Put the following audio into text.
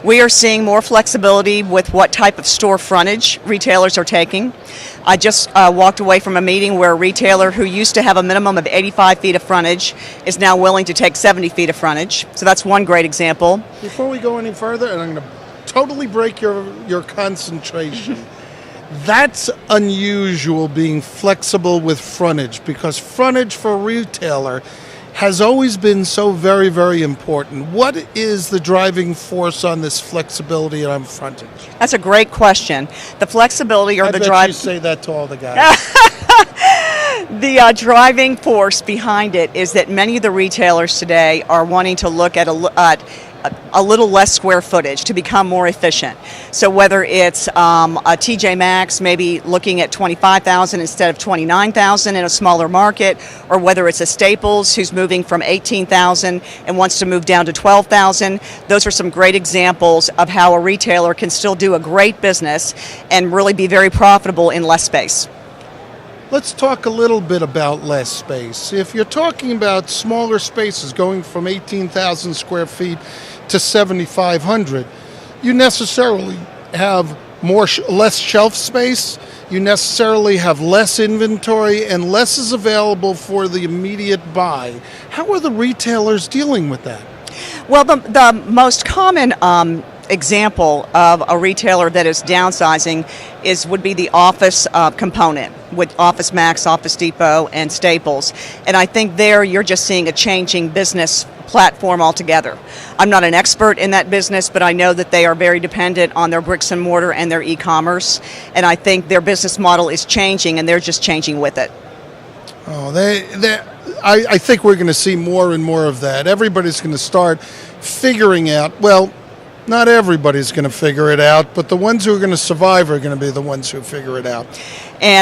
We are seeing more flexibility with what type of store frontage retailers are taking. I just walked away from a meeting where a retailer who used to have a minimum of 85 feet of frontage is now willing to take 70 feet of frontage. So that's one great example. Before we go any further, and I'm going to totally break your concentration. That's unusual, being flexible with frontage, because frontage for a retailer has always been so very, very important. What is the driving force on this flexibility on frontage? That's a great question. The flexibility or I the bet drive. you say that to all the guys. The driving force behind it is that many of the retailers today are wanting to look at a little less square footage to become more efficient. So whether it's a TJ Maxx maybe looking at 25,000 instead of 29,000 in a smaller market, or whether it's a Staples who's moving from 18,000 and wants to move down to 12,000, those are some great examples of how a retailer can still do a great business and really be very profitable in less space. Let's talk a little bit about less space. If you're talking about smaller spaces going from 18,000 square feet to 7,500, you necessarily have less shelf space, you necessarily have less inventory, and less is available for the immediate buy. How are the retailers dealing with that? Well, the most common example of a retailer that is downsizing would be the office component with Office Max, Office Depot, and Staples. And I think there you're just seeing a changing business platform altogether. I'm not an expert in that business, but I know that they are very dependent on their bricks and mortar and their e-commerce. And I think their business model is changing, and they're just changing with it. Oh, I think we're going to see more and more of that. Everybody's going to start figuring out, well, not everybody's going to figure it out, but the ones who are going to survive are going to be the ones who figure it out. And